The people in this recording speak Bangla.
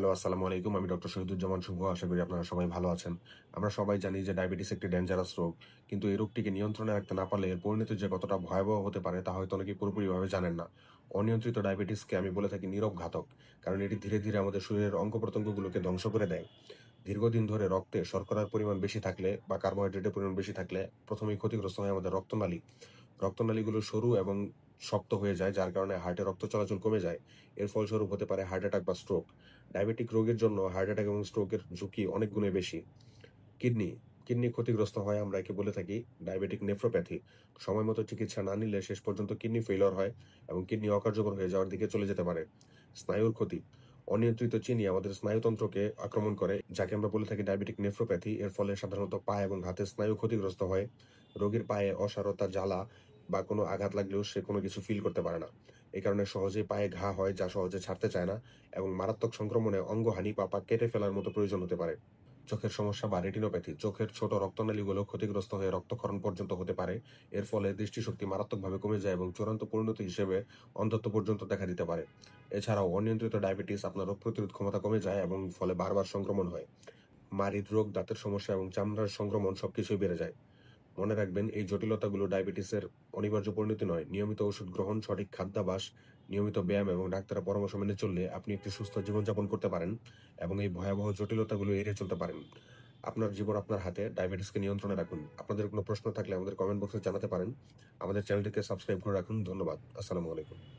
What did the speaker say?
হ্যালো, আসসালামু আলাইকুম। আমি ডক্টর শহীদুজ্জামান শুভ। আশা করি আপনারা সবাই ভালো আছেন। আমরা সবাই জানি যে ডায়াবেটিস একটি ডেঞ্জারাস রোগ। কিন্তু এই রোগটিকে নিয়ন্ত্রণে রাখতে না পারলে এর পরিণতি যে কতটা ভয়াবহ হতে পারে তা হয়তো অনেকেই পুরোপুরিভাবে জানেন না। অনিয়ন্ত্রিত ডায়াবেটিসকে আমি বলে থাকি নীরব ঘাতক। কারণ এটি ধীরে, ধীরে আমাদের শরীরের অঙ্গ-প্রত্যঙ্গগুলোকে ধ্বংস করে দেয়। দীর্ঘদিন ধরে রক্তে শর্করার পরিমাণ বেশি থাকলে বা কার্বোহাইড্রেটের পরিমাণ বেশি থাকলে প্রথমেই ক্ষতিগ্রস্ত হয় আমাদের রক্তনালী। রক্তনালীগুলো সরু এবং শক্ত হয়ে যায়, যার কারণে হার্টে রক্ত চলাচল কমে যায়। এর ফলস্বরূপ হতে পারে হার্ট অ্যাটাক বা স্ট্রোক। ডায়াবেটিক রোগের জন্য হার্ট অ্যাটাক এবং স্ট্রোকের ঝুঁকি অনেক গুণে বেশি। কিডনি কিডনি ক্ষতিগ্রস্ত হয়, আমরা একে বলে থাকি ডায়াবেটিক নেফ্রোপ্যাথি। সময় মতো চিকিৎসা না নিলে শেষ পর্যন্ত কিডনি ফেলিওর হয় এবং কিডনি অকার্যকর হয়ে যাওয়ার দিকে চলে যেতে পারে। স্নায়ুর ক্ষতি, অনিয়ন্ত্রিত চিনি আমাদের স্নায়ুতন্ত্রকে আক্রমণ করে, যাকে আমরা বলে থাকি ডায়াবেটিক নেফ্রোপ্যাথি। এর ফলে সাধারণত পা এবং হাতের স্নায়ু ক্ষতিগ্রস্ত হয়। রোগীর পায়ে অসারতা, জ্বালা বা কোনো আঘাত লাগলেও সে কোনো কিছু ফিল করতে পারে না। এই কারণে সহজেই পায়ে ঘা হয়, যা সহজে ছাড়তে চায় না এবং মারাত্মক সংক্রমণে অঙ্গহানি বা পা কেটে ফেলার মতো প্রয়োজন হতে পারে। চোখের সমস্যা বা রেটিনোপ্যাথি, চোখের ছোট রক্তনালীগুলো ক্ষতিগ্রস্ত হয়ে রক্তক্ষরণ পর্যন্ত হতে পারে। এর ফলে দৃষ্টিশক্তি মারাত্মকভাবে কমে যায় এবং চূড়ান্ত পরিণতি হিসেবে অন্ধত্ব পর্যন্ত দেখা দিতে পারে। এছাড়াও অনিয়ন্ত্রিত ডায়াবেটিস আপনার রোগ প্রতিরোধ ক্ষমতা কমে যায় এবং ফলে বারবার সংক্রমণ হয়। মাড়ির রোগ, দাঁতের সমস্যা এবং চামড়ার সংক্রমণ সবকিছুই বেড়ে যায়। মনে রাখবেন, এই জটিলতাগুলো ডায়াবেটিসের অনিবার্য পরিণতি নয়। নিয়মিত ওষুধ গ্রহণ, সঠিক খাদ্যাভ্যাস, নিয়মিত ব্যায়াম এবং ডাক্তারের পরামর্শ মেনে চললে আপনি একটি সুস্থ জীবনযাপন করতে পারেন এবং এই ভয়াবহ জটিলতাগুলো এড়িয়ে চলতে পারেন। আপনার জীবন আপনার হাতে। ডায়াবেটিসকে নিয়ন্ত্রণে রাখুন। আপনাদের কোনো প্রশ্ন থাকলে আমাদের কমেন্ট বক্সে জানাতে পারেন। আমাদের চ্যানেলটিকে সাবস্ক্রাইব করে রাখুন। ধন্যবাদ। আসসালামু আলাইকুম।